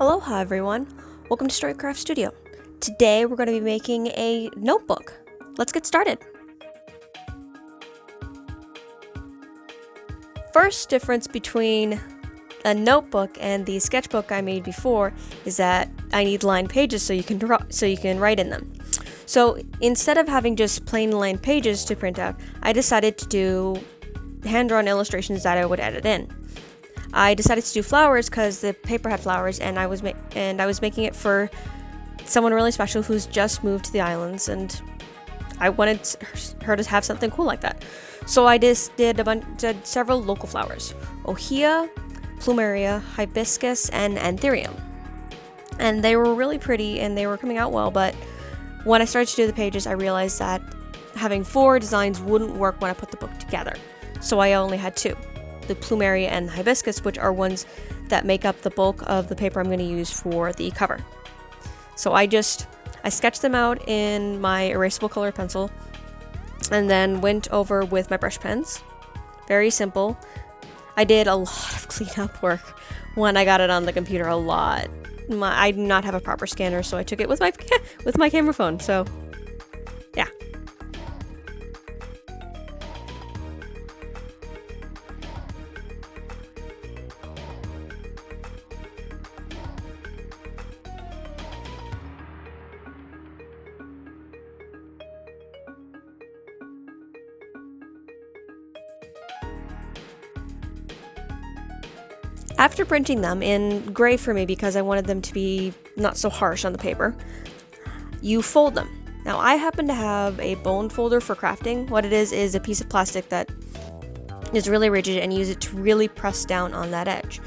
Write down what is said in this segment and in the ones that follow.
Aloha everyone, welcome to Storycraft Studio. Today we're going to be making a notebook. Let's get started. First difference between a notebook and the sketchbook I made before is that I need lined pages so you can write in them. So instead of having just plain lined pages to print out, I decided to do hand-drawn illustrations that I would edit in. I decided to do flowers because the paper had flowers, and I was making it for someone really special who's just moved to the islands, and I wanted her to have something cool like that. So I just did several local flowers: ohia, plumeria, hibiscus, and anthurium. And they were really pretty, and they were coming out well. But when I started to do the pages, I realized that having 4 designs wouldn't work when I put the book together. So I only had 2. The plumeria and the hibiscus, which are ones that make up the bulk of the paper I'm going to use for the cover. So I sketched them out in my erasable color pencil and then went over with my brush pens. Very simple. I did a lot of cleanup work when I got it on the computer, a lot. I do not have a proper scanner, so I took it with my camera phone, so yeah. After printing them in gray for me because I wanted them to be not so harsh on the paper, you fold them. Now I happen to have a bone folder for crafting. What it is a piece of plastic that is really rigid and use it to really press down on that edge.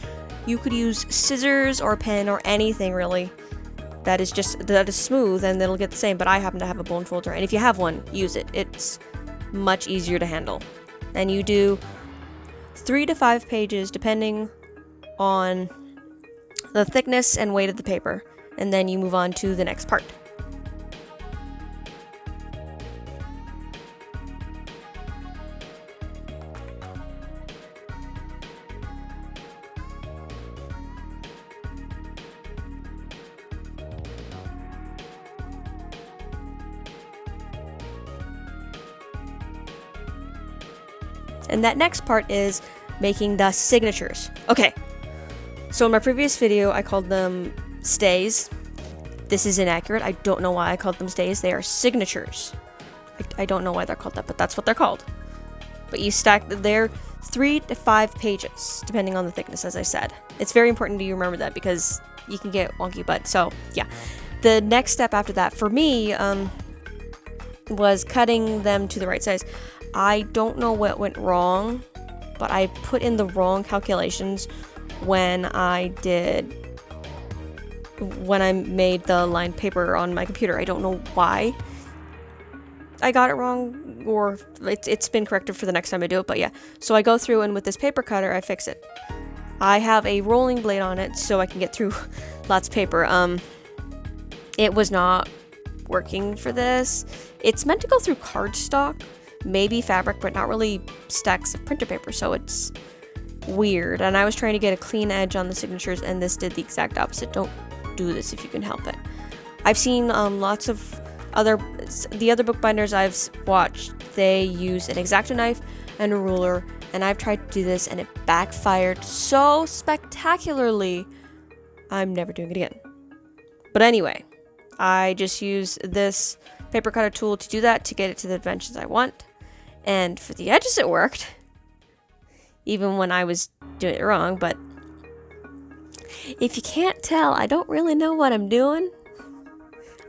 You could use scissors or a pen or anything really that is smooth and it'll get the same, but I happen to have a bone folder, and if you have one, use it. It's much easier to handle. And you do 3 to 5 pages depending on the thickness and weight of the paper, and then you move on to the next part. And that next part is making the signatures. Okay. So in my previous video, I called them stays. This is inaccurate. I don't know why I called them stays. They are signatures. I don't know why they're called that, but that's what they're called. But you stack, they're 3 to 5 pages, depending on the thickness, as I said. It's very important you remember that because you can get wonky, but so, yeah. The next step after that, for me, was cutting them to the right size. I don't know what went wrong, but I put in the wrong calculations when I made the lined paper on my computer. I don't know why I got it wrong, or it's been corrected for the next time I do it, but yeah. So I go through and with this paper cutter, I fix it. I have a rolling blade on it so I can get through lots of paper. It was not working for this. It's meant to go through cardstock, maybe fabric, but not really stacks of printer paper, so it's weird. And I was trying to get a clean edge on the signatures, and this did the exact opposite. Don't do this if you can help it. I've seen lots of other bookbinders I've watched. They use an X-Acto knife and a ruler, and I've tried to do this and it backfired so spectacularly. I'm never doing it again. But anyway, I just use this paper cutter tool to do that, to get it to the dimensions I want. And for the edges it worked, even when I was doing it wrong. But if you can't tell, I don't really know what I'm doing.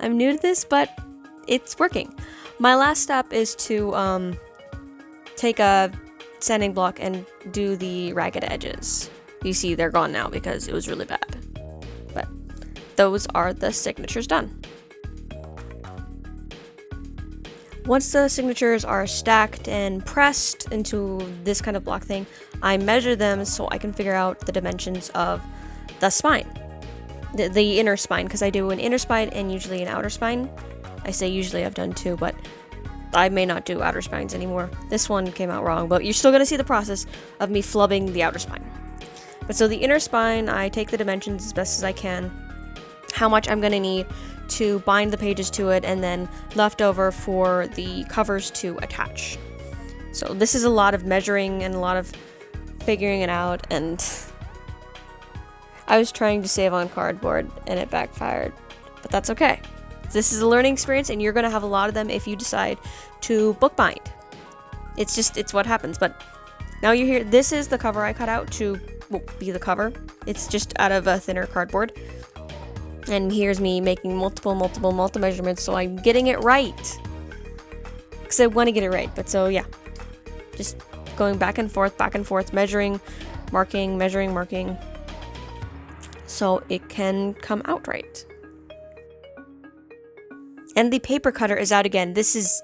I'm new to this, but it's working. My last step is to take a sanding block and do the ragged edges. You see they're gone now because it was really bad. But those are the signatures done. Once the signatures are stacked and pressed into this kind of block thing, I measure them so I can figure out the dimensions of the spine. The inner spine, because I do an inner spine and usually an outer spine. I say usually, I've done 2, but I may not do outer spines anymore. This one came out wrong, but you're still going to see the process of me flubbing the outer spine. But so the inner spine, I take the dimensions as best as I can, how much I'm going to need to bind the pages to it, and then left over for the covers to attach. So this is a lot of measuring and a lot of figuring it out, and I was trying to save on cardboard and it backfired, but that's okay. This is a learning experience, and you're going to have a lot of them if you decide to bookbind. It's what happens. But now you're here. This is the cover I cut out to be the cover. It's just out of a thinner cardboard. And here's me making multiple measurements, so I'm getting it right. Because I want to get it right. But so yeah, just going back and forth, measuring, marking, measuring, marking, so it can come out right. And the paper cutter is out again. This is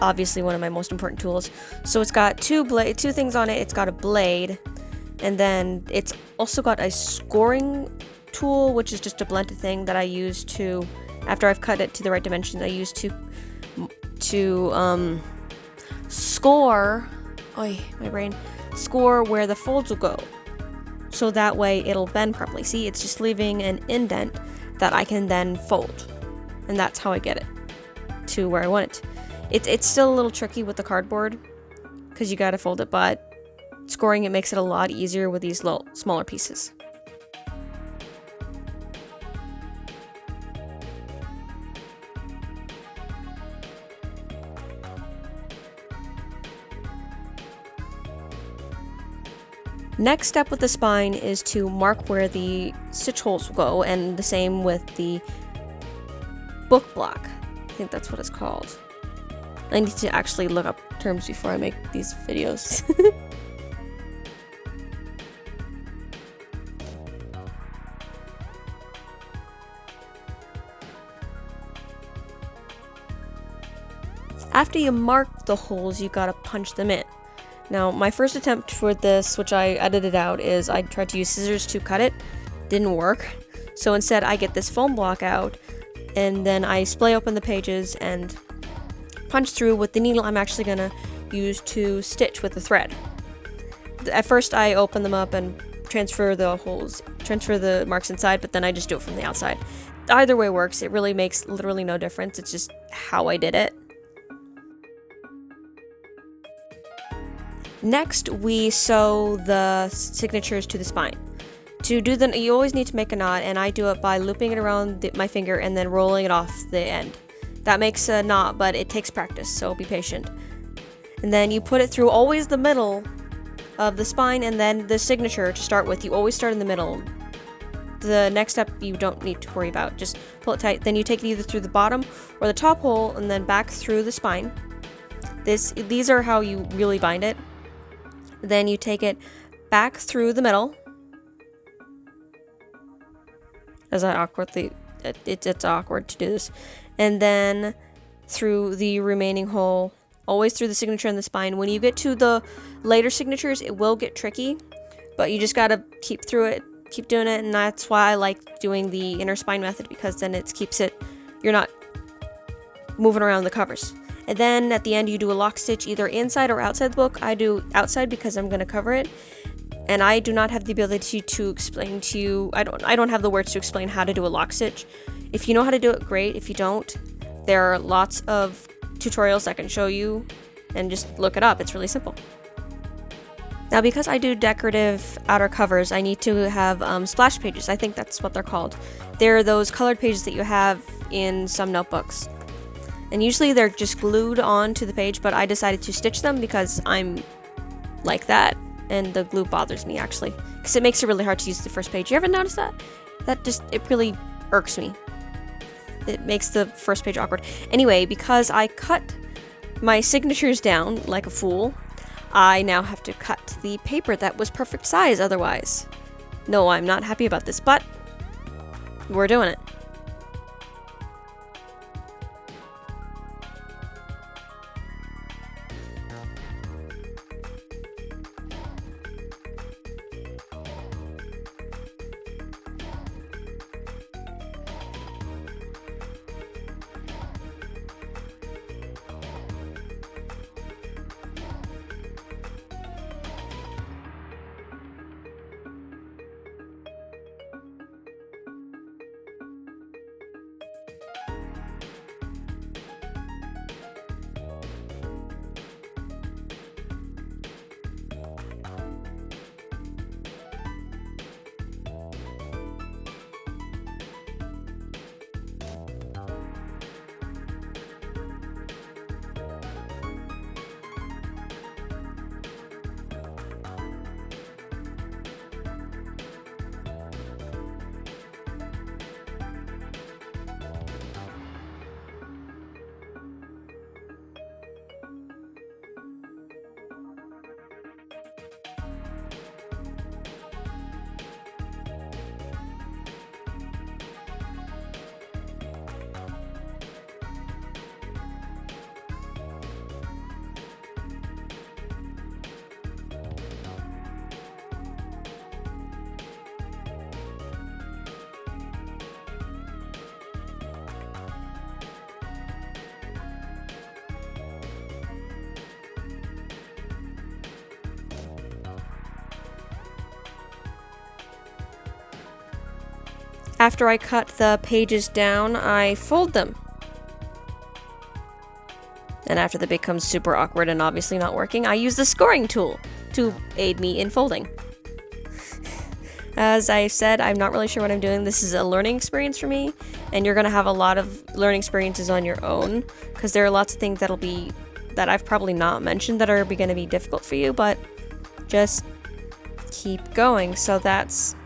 obviously one of my most important tools. So it's got two things on it. It's got a blade, and then it's also got a scoring tool, which is just a blended thing that I use to, after I've cut it to the right dimensions, I use to score, score where the folds will go. So that way it'll bend properly. See, it's just leaving an indent that I can then fold. And that's how I get it to where I want it. It's still a little tricky with the cardboard because you gotta fold it, but scoring it makes it a lot easier with these little smaller pieces. Next step with the spine is to mark where the stitch holes will go, and the same with the book block. I think that's what it's called. I need to actually look up terms before I make these videos. After you mark the holes, you gotta punch them in. Now, my first attempt for this, which I edited out, is I tried to use scissors to cut it. Didn't work. So instead, I get this foam block out, and then I splay open the pages and punch through with the needle I'm actually gonna use to stitch with the thread. At first, I open them up and transfer the marks inside, but then I just do it from the outside. Either way works. It really makes literally no difference. It's just how I did it. Next, we sew the signatures to the spine. To do them, you always need to make a knot, and I do it by looping it around my finger and then rolling it off the end. That makes a knot, but it takes practice, so be patient. And then you put it through always the middle of the spine, and then the signature to start with. You always start in the middle. The next step you don't need to worry about. Just pull it tight. Then you take it either through the bottom or the top hole, and then back through the spine. These are how you really bind it. Then you take it back through the middle. As I awkwardly, it's awkward to do this. And then through the remaining hole, always through the signature and the spine. When you get to the later signatures, it will get tricky, but you just gotta keep through it, keep doing it, and that's why I like doing the inner spine method, because then it keeps it, you're not moving around the covers. And then at the end you do a lock stitch either inside or outside the book. I do outside because I'm going to cover it, and I do not have the ability to explain to you, I don't have the words to explain how to do a lock stitch. If you know how to do it, great. If you don't, there are lots of tutorials that can show you, and just look it up. It's really simple. Now, because I do decorative outer covers, I need to have splash pages. I think that's what they're called. They're those colored pages that you have in some notebooks. And usually they're just glued onto the page, but I decided to stitch them because I'm like that, and the glue bothers me actually, because it makes it really hard to use the first page. You ever notice that? It really irks me. It makes the first page awkward. Anyway, because I cut my signatures down like a fool, I now have to cut the paper that was perfect size otherwise. No, I'm not happy about this, but we're doing it. After I cut the pages down, I fold them. And after the becomes super awkward and obviously not working, I use the scoring tool to aid me in folding. As I said, I'm not really sure what I'm doing. This is a learning experience for me, and you're going to have a lot of learning experiences on your own, because there are lots of things that I've probably not mentioned that are going to be difficult for you, but just keep going. So that's,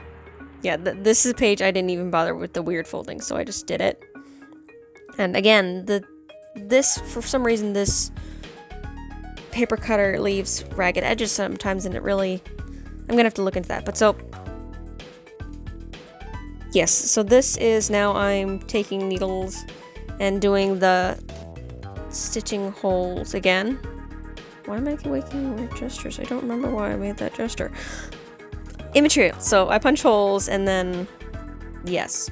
yeah, this is a page I didn't even bother with the weird folding, so I just did it. And again, this, for some reason, this paper cutter leaves ragged edges sometimes, and it really, I'm going to have to look into that. But so, yes, so this is now I'm taking needles and doing the stitching holes again. Why am I making weird gestures? I don't remember why I made that gesture. Immaterial. So I punch holes and then, yes.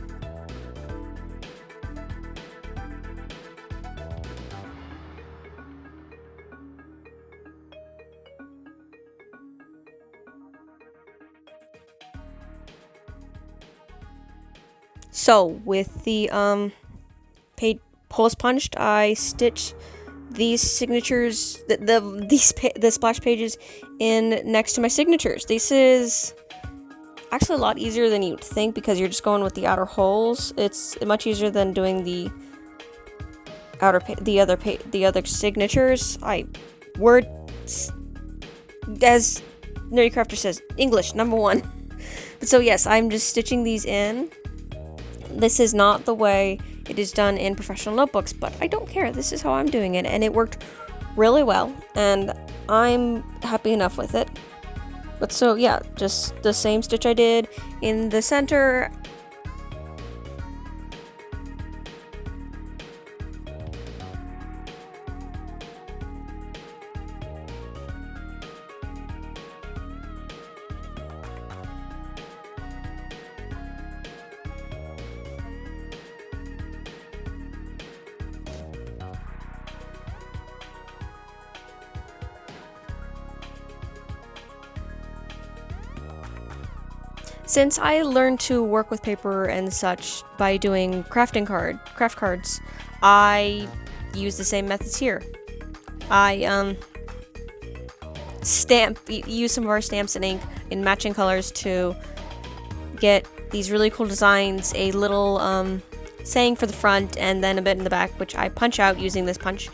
So with the holes punched, I stitch these signatures, the splash pages in next to my signatures. This is actually a lot easier than you'd think, because you're just going with the outer holes. It's much easier than doing the other signatures. As Nerdy Crafter says, English #1. But so yes, I'm just stitching these in. This is not the way it is done in professional notebooks, but I don't care. This is how I'm doing it, and it worked really well, and I'm happy enough with it. But so yeah, just the same stitch I did in the center. Since I learned to work with paper and such by doing craft cards, I use the same methods here. I use some of our stamps and ink in matching colors to get these really cool designs, a little saying for the front and then a bit in the back, which I punch out using this punch.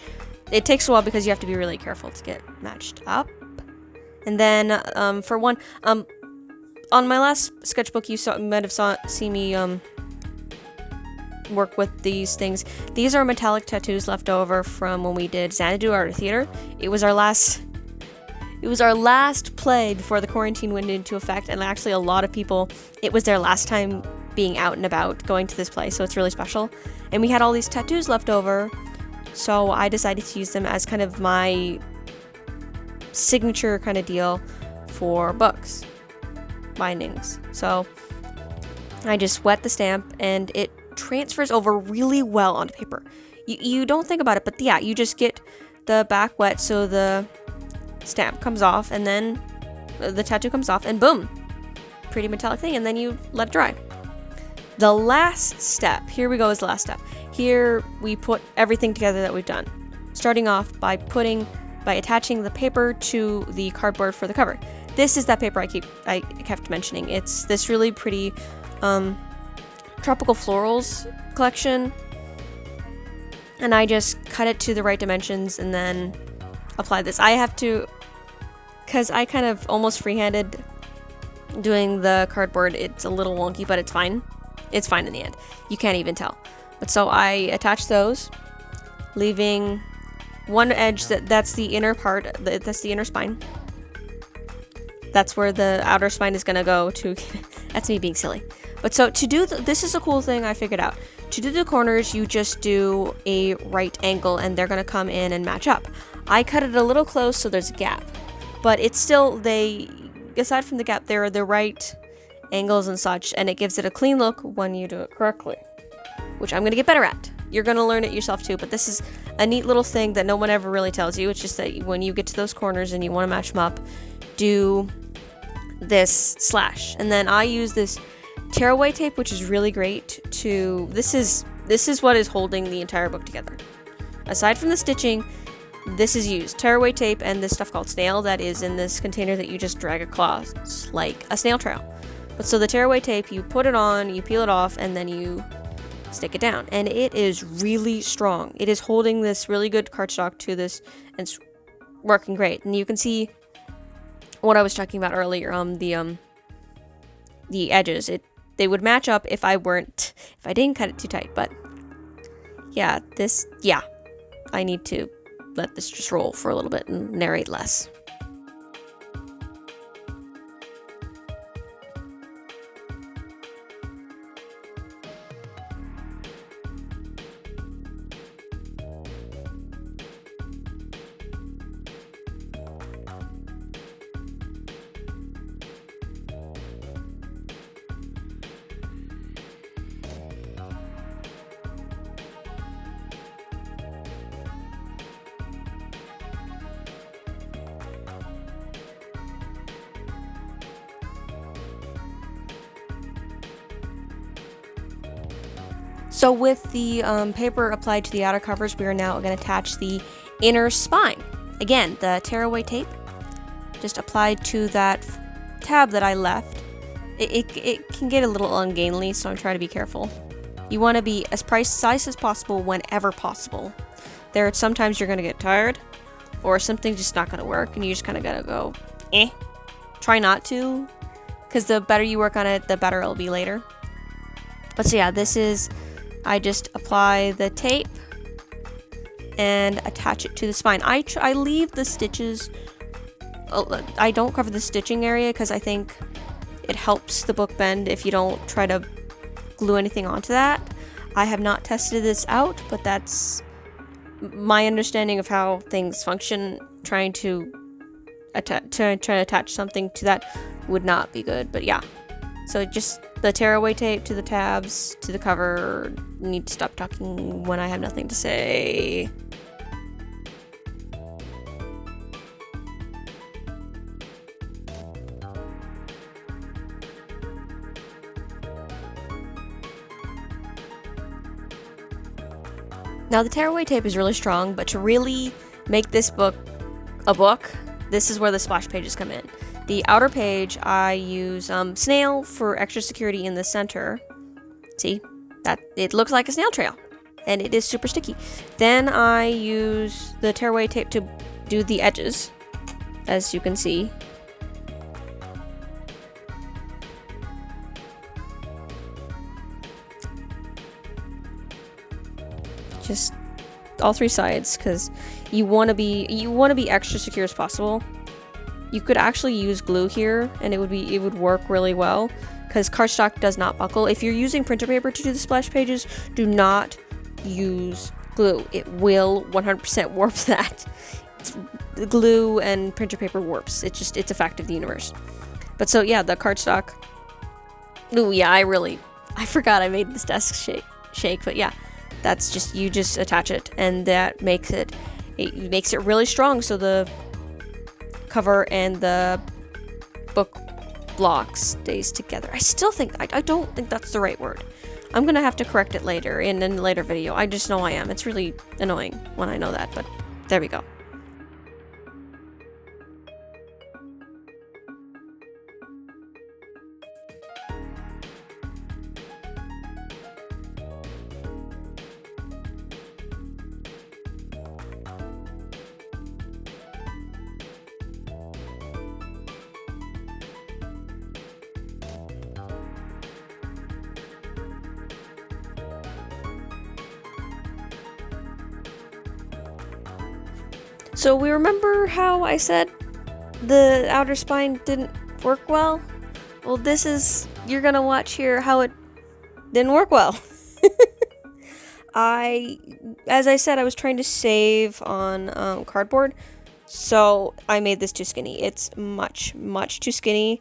It takes a while because you have to be really careful to get matched up. And then for one, on my last sketchbook, you might have seen me work with these things. These are metallic tattoos left over from when we did Xanadu Art Theater. It was our last play before the quarantine went into effect, and actually a lot of people, it was their last time being out and about going to this play, so it's really special. And we had all these tattoos left over, so I decided to use them as kind of my signature kind of deal for books. Bindings. So I just wet the stamp and it transfers over really well onto paper. You don't think about it, but yeah, you just get the back wet so the stamp comes off, and then the tattoo comes off, and boom, pretty metallic thing, and then you let it dry. The last step, here we go, is the last step. Here we put everything together that we've done, starting off by attaching the paper to the cardboard for the cover. This is that paper I kept mentioning. It's this really pretty tropical florals collection, and I just cut it to the right dimensions and then apply this. I have to, because I kind of almost freehanded doing the cardboard. It's a little wonky, but it's fine. It's fine in the end. You can't even tell. But so I attach those, leaving one edge that's the inner part, that's the inner spine. That's where the outer spine is gonna go to. That's me being silly. But so to do this is a cool thing I figured out. To do the corners, you just do a right angle and they're gonna come in and match up. I cut it a little close so there's a gap, but it's still, aside from the gap, they're the right angles and such, and it gives it a clean look when you do it correctly, which I'm gonna get better at. You're gonna learn it yourself too, but this is a neat little thing that no one ever really tells you. It's just that when you get to those corners and you wanna match them up, do this slash. And then I use this tearaway tape, which is really great to, this is what is holding the entire book together. Aside from the stitching, this is used. Tearaway tape and this stuff called snail that is in this container that you just drag across like a snail trail. But so the tearaway tape, you put it on, you peel it off, and then you stick it down. And it is really strong. It is holding this really good cardstock to this, and it's working great. And you can see what I was talking about earlier, the edges. They would match up if I didn't cut it too tight. But yeah, I need to let this just roll for a little bit and narrate less. So with the paper applied to the outer covers, we are now going to attach the inner spine. Again, the tearaway tape just applied to that tab that I left. It can get a little ungainly, so I'm trying to be careful. You want to be as precise as possible whenever possible. There are sometimes you're going to get tired, or something's just not going to work, and you just kind of got to go, Try not to, because the better you work on it, the better it'll be later. But so yeah, I just apply the tape and attach it to the spine. I leave the stitches, I don't cover the stitching area because I think it helps the book bend if you don't try to glue anything onto that. I have not tested this out, but that's my understanding of how things function. Trying to attach something to that would not be good, but yeah. So just the tearaway tape to the tabs, to the cover. Need to stop talking when I have nothing to say. Now the tearaway tape is really strong, but to really make this book a book, this is where the splash pages come in. The outer page, I use snail for extra security in the center. See? That it looks like a snail trail, and it is super sticky. Then I use the tearaway tape to do the edges, as you can see. Just all three sides, because you want to be extra secure as possible. You could actually use glue here, and it would work really well, because cardstock does not buckle. If you're using printer paper to do the splash pages, do not use glue. It will 100% warp that. Glue and printer paper warps. It's a fact of the universe. But so yeah, the cardstock. Ooh yeah, I forgot I made this desk shake. But yeah, that's just, you just attach it, and that makes it really strong. So the cover and the book block stays together. I still think, I don't think that's the right word. I'm gonna have to correct it later in a later video. I just know I am. It's really annoying when I know that, but there we go. So we remember how I said the outer spine didn't work well? Well, you're gonna watch here how it didn't work well. As I said, I was trying to save on cardboard, so I made this too skinny. It's much, much too skinny,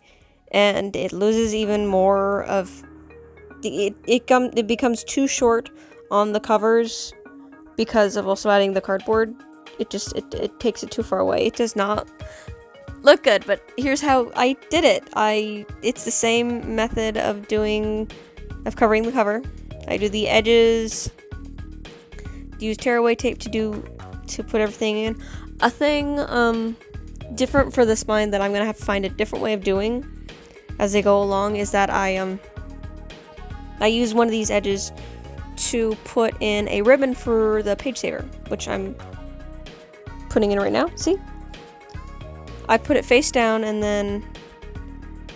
and it loses even more of it becomes too short on the covers because of also adding the cardboard. It takes it too far away. It does not look good, but here's how I did it. It's the same method of covering the cover. I do the edges, use tearaway tape to put everything in. A thing different for the spine that I'm gonna have to find a different way of doing as they go along is that I use one of these edges to put in a ribbon for the page saver, which I'm putting in right now. See? I put it face down, and then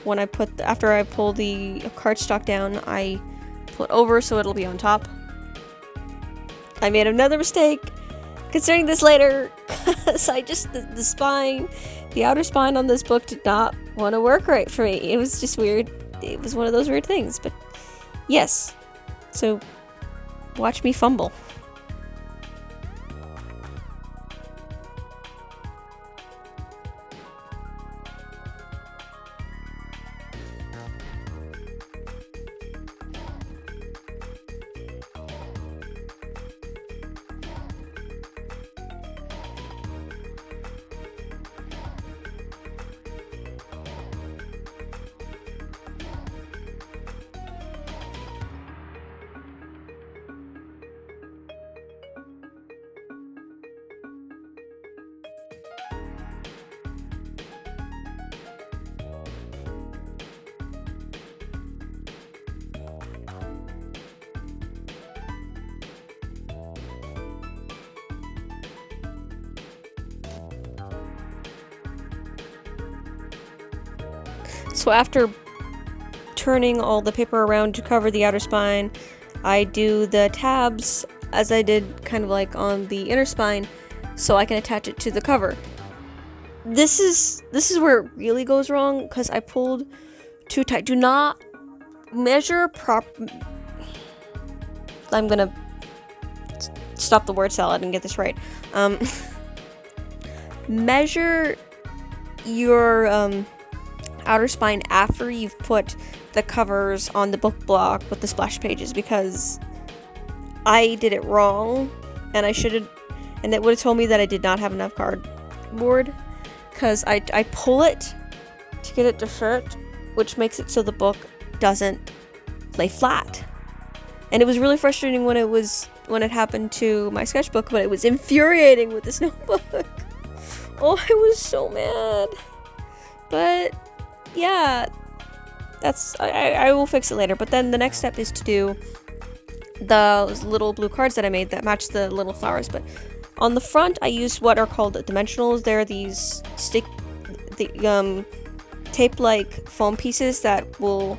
when after I pull the cardstock down, I pull it over so it'll be on top. I made another mistake considering this later, because the spine, the outer spine on this book did not want to work right for me. It was just weird. It was one of those weird things, but yes. So watch me fumble. So after turning all the paper around to cover the outer spine, I do the tabs as I did kind of like on the inner spine, so I can attach it to the cover. This is where it really goes wrong, because I pulled too tight. Do not measure I'm gonna stop the word salad and get this right. Measure your outer spine after you've put the covers on the book block with the splash pages, because I did it wrong, and it would have told me that I did not have enough cardboard, because I pull it to get it to fit, which makes it so the book doesn't lay flat. And it was really frustrating when it happened to my sketchbook, but it was infuriating with this notebook. Oh, I was so mad. But yeah, I will fix it later. But then the next step is to do those little blue cards that I made that match the little flowers. But on the front, I used what are called dimensionals. They're these tape-like foam pieces that will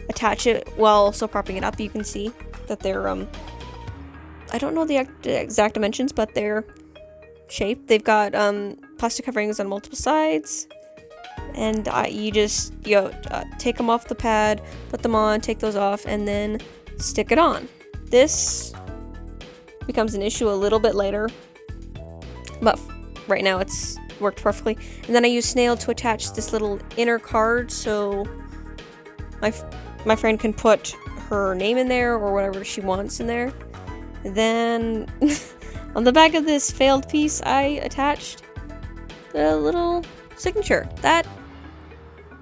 attach it while also propping it up. You can see that they're I don't know the exact dimensions, but they're shaped. They've got plastic coverings on multiple sides. And you just take them off the pad, put them on, take those off, and then stick it on. This becomes an issue a little bit later, but right now it's worked perfectly. And then I use snail to attach this little inner card, so my friend can put her name in there or whatever she wants in there. And then on the back of this failed piece, I attached the little signature. That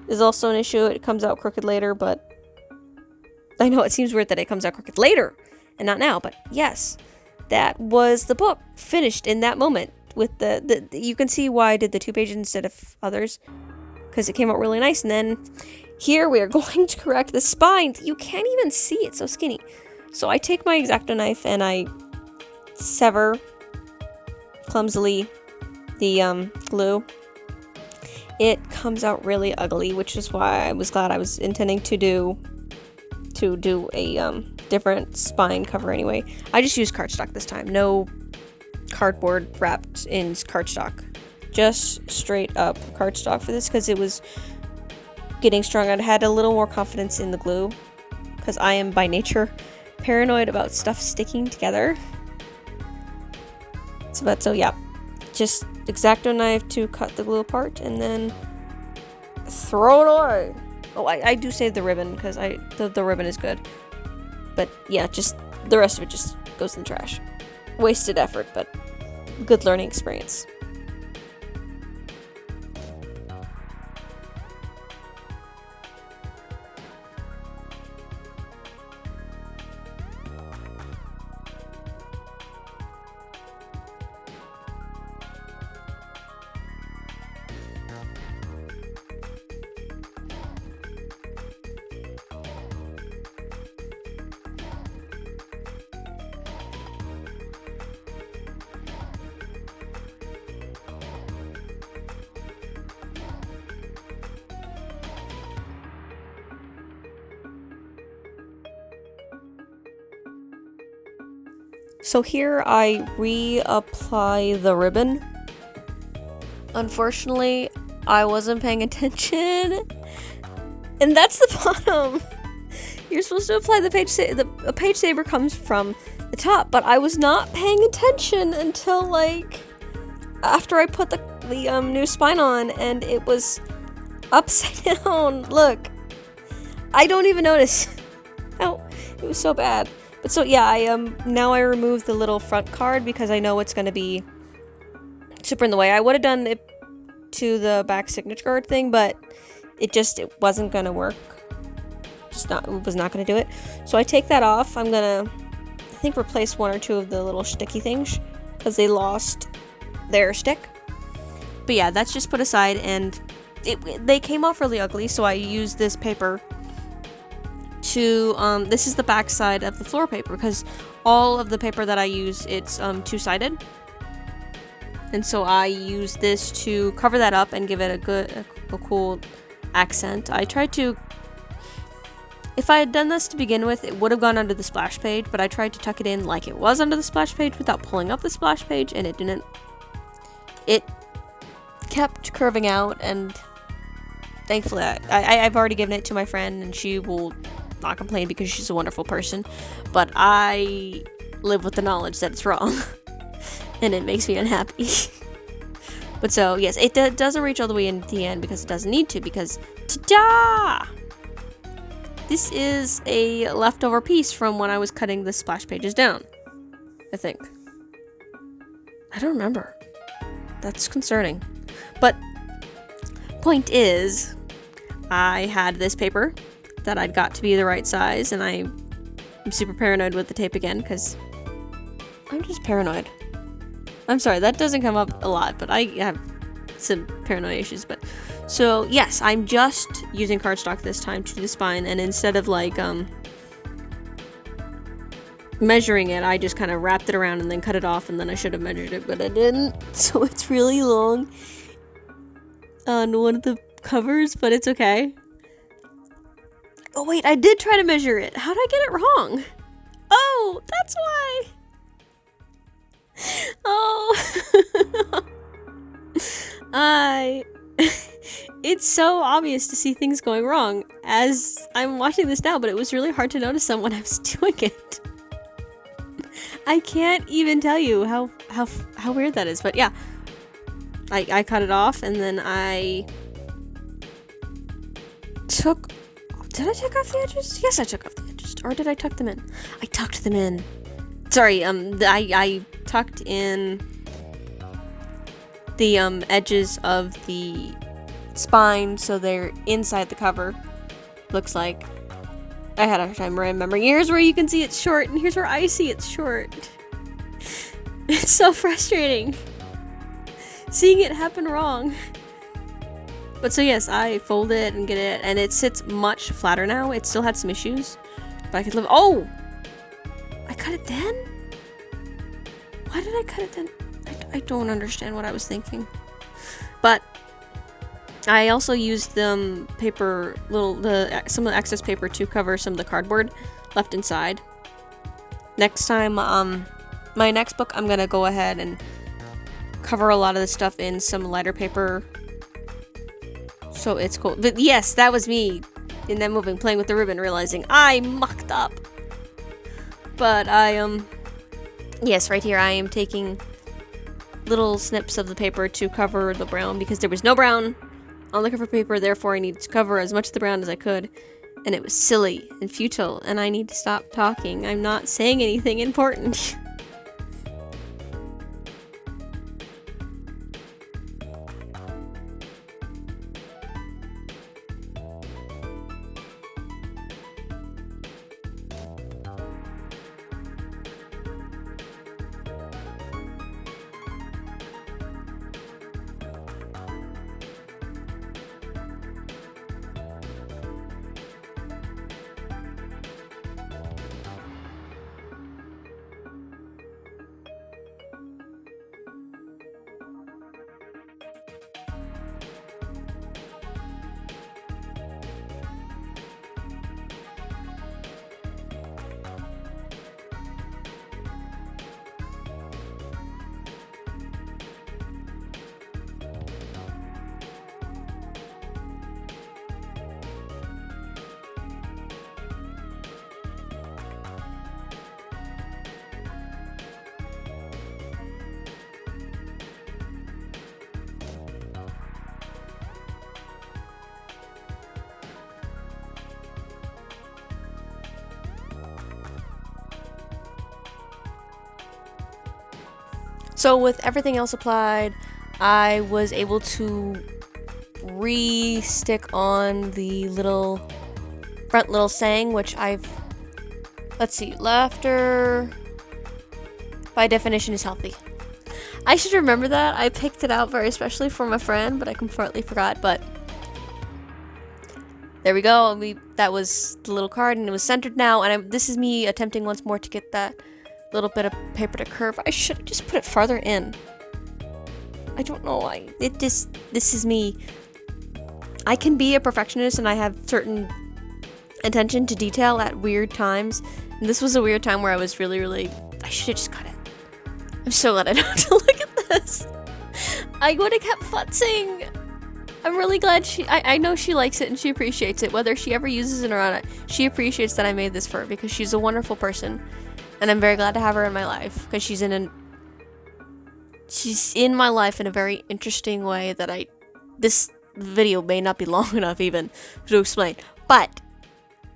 is also an issue. It comes out crooked later, but I know it seems weird that it comes out crooked later and not now, but yes, that was the book finished in that moment with the you can see why I did the 2 pages instead of others, because it came out really nice. And then here we are going to correct the spine. You can't even see it, so skinny. So I take my X-Acto knife and I sever clumsily the glue. It comes out really ugly, which is why I was glad I was intending to do a different spine cover anyway. I just used cardstock this time. No cardboard wrapped in cardstock. Just straight up cardstock for this, because it was getting strong. I had a little more confidence in the glue, because I am by nature paranoid about stuff sticking together. So yeah, just X-Acto knife to cut the glue apart and then throw it away. Oh, I do save the ribbon, because the ribbon is good. But yeah, just the rest of it just goes in the trash. Wasted effort, but good learning experience. So here I reapply the ribbon. Unfortunately, I wasn't paying attention. And that's the bottom. You're supposed to apply the page saver comes from the top, but I was not paying attention until like after I put the new spine on and it was upside down. Look. I don't even notice. Oh, it was so bad. But so yeah, now I removed the little front card because I know it's going to be super in the way. I would have done it to the back signature card thing, but it wasn't going to work. It was not going to do it. So I take that off. I'm going to, I think, replace one or two of the little sticky things because they lost their stick. But yeah, that's just put aside, and they came off really ugly, so I used this paper to, this is the back side of the floor paper, because all of the paper that I use, it's two-sided. And so I use this to cover that up and give it a cool accent. I tried to, if I had done this to begin with, it would have gone under the splash page, but I tried to tuck it in like it was under the splash page without pulling up the splash page, and it didn't. It kept curving out, and thankfully I've already given it to my friend, and she will not complain because she's a wonderful person, but I live with the knowledge that it's wrong. And it makes me unhappy. But so, yes, it doesn't reach all the way into the end because it doesn't need to, because ta-da! This is a leftover piece from when I was cutting the splash pages down, I think. I don't remember. That's concerning. But point is, I had this paper that I'd got to be the right size, and I'm super paranoid with the tape again, because I'm just paranoid. I'm sorry, that doesn't come up a lot, but I have some paranoia issues. But so yes, I'm just using cardstock this time to do the spine, and instead of like measuring it, I just kind of wrapped it around and then cut it off, and then I should have measured it, but I didn't. So it's really long on one of the covers, but it's okay. Oh wait, I did try to measure it. How did I get it wrong? Oh, that's why. Oh. It's so obvious to see things going wrong as I'm watching this now, but it was really hard to notice them when I was doing it. I can't even tell you how weird that is, but yeah. I cut it off, and then I took... Did I take off the edges? Yes, I took off the edges. Or did I tuck them in? I tucked them in. Sorry, I tucked in the edges of the spine so they're inside the cover. Looks like. I had a hard time remembering. Here's where you can see it's short, and here's where I see it's short. It's so frustrating seeing it happen wrong. But so yes, I fold it and get it, and it sits much flatter now. It still had some issues, but I could live. Oh! I cut it then? Why did I cut it then? I don't understand what I was thinking. But I also used the paper, some of the excess paper to cover some of the cardboard left inside. Next time, my next book, I'm gonna go ahead and cover a lot of the stuff in some lighter paper. So it's cool. But yes, that was me in that moving, playing with the ribbon, realizing I mucked up. But yes, right here I am taking little snips of the paper to cover the brown, because there was no brown on the cover paper, therefore I needed to cover as much of the brown as I could. And it was silly and futile, and I need to stop talking. I'm not saying anything important. So with everything else applied, I was able to re-stick on the front little saying, which let's see, laughter by definition is healthy. I should remember that. I picked it out very especially for my friend, but I completely forgot. But there we go. That was the little card, and it was centered now. And this is me attempting once more to get that little bit of paper to curve. I should have just put it farther in. I don't know. This is me. I can be a perfectionist, and I have certain attention to detail at weird times. And this was a weird time where I was really, I should have just cut it. I'm so glad I don't have to look at this. I would have kept futzing. I'm really glad I know she likes it and she appreciates it. Whether she ever uses it or not, she appreciates that I made this for her because she's a wonderful person. And I'm very glad to have her in my life because she's in my life in a very interesting way that this video may not be long enough even to explain. But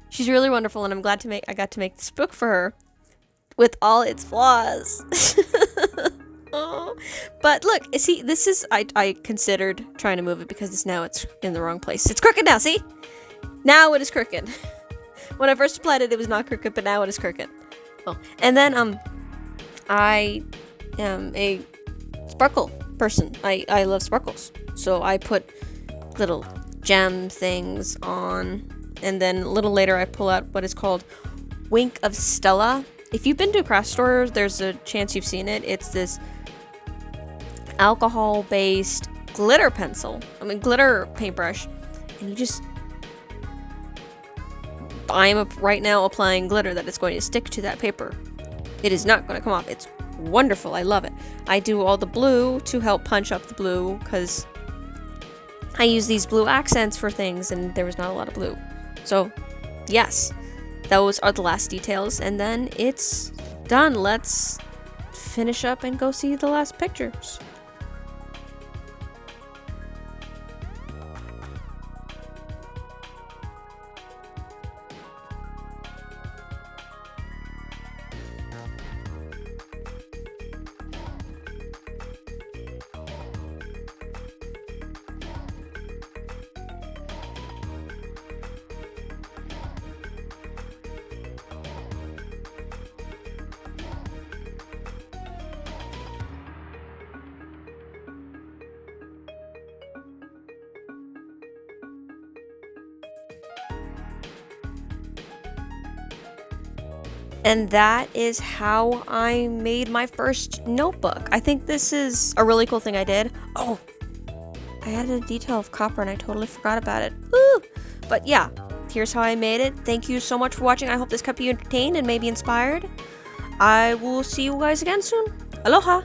she's really wonderful, and I'm glad I got to make this book for her with all its flaws. Oh. But look, see, this is I considered trying to move it because it's in the wrong place. It's crooked now, see? Now it is crooked. When I first applied it, it was not crooked, but now it is crooked. Oh. And then I am a sparkle person. I love sparkles. So I put little gem things on, and then a little later I pull out what is called Wink of Stella. If you've been to a craft store, there's a chance you've seen it. It's this alcohol-based glitter paintbrush, and I'm right now applying glitter that is going to stick to that paper. It is not going to come off. It's wonderful. I love it. I do all the blue to help punch up the blue because I use these blue accents for things, and there was not a lot of blue. So, yes, those are the last details, and then it's done. Let's finish up and go see the last pictures. And that is how I made my first notebook. I think this is a really cool thing I did. Oh, I added a detail of copper and I totally forgot about it. Woo! But yeah, here's how I made it. Thank you so much for watching. I hope this kept you entertained and maybe inspired. I will see you guys again soon. Aloha!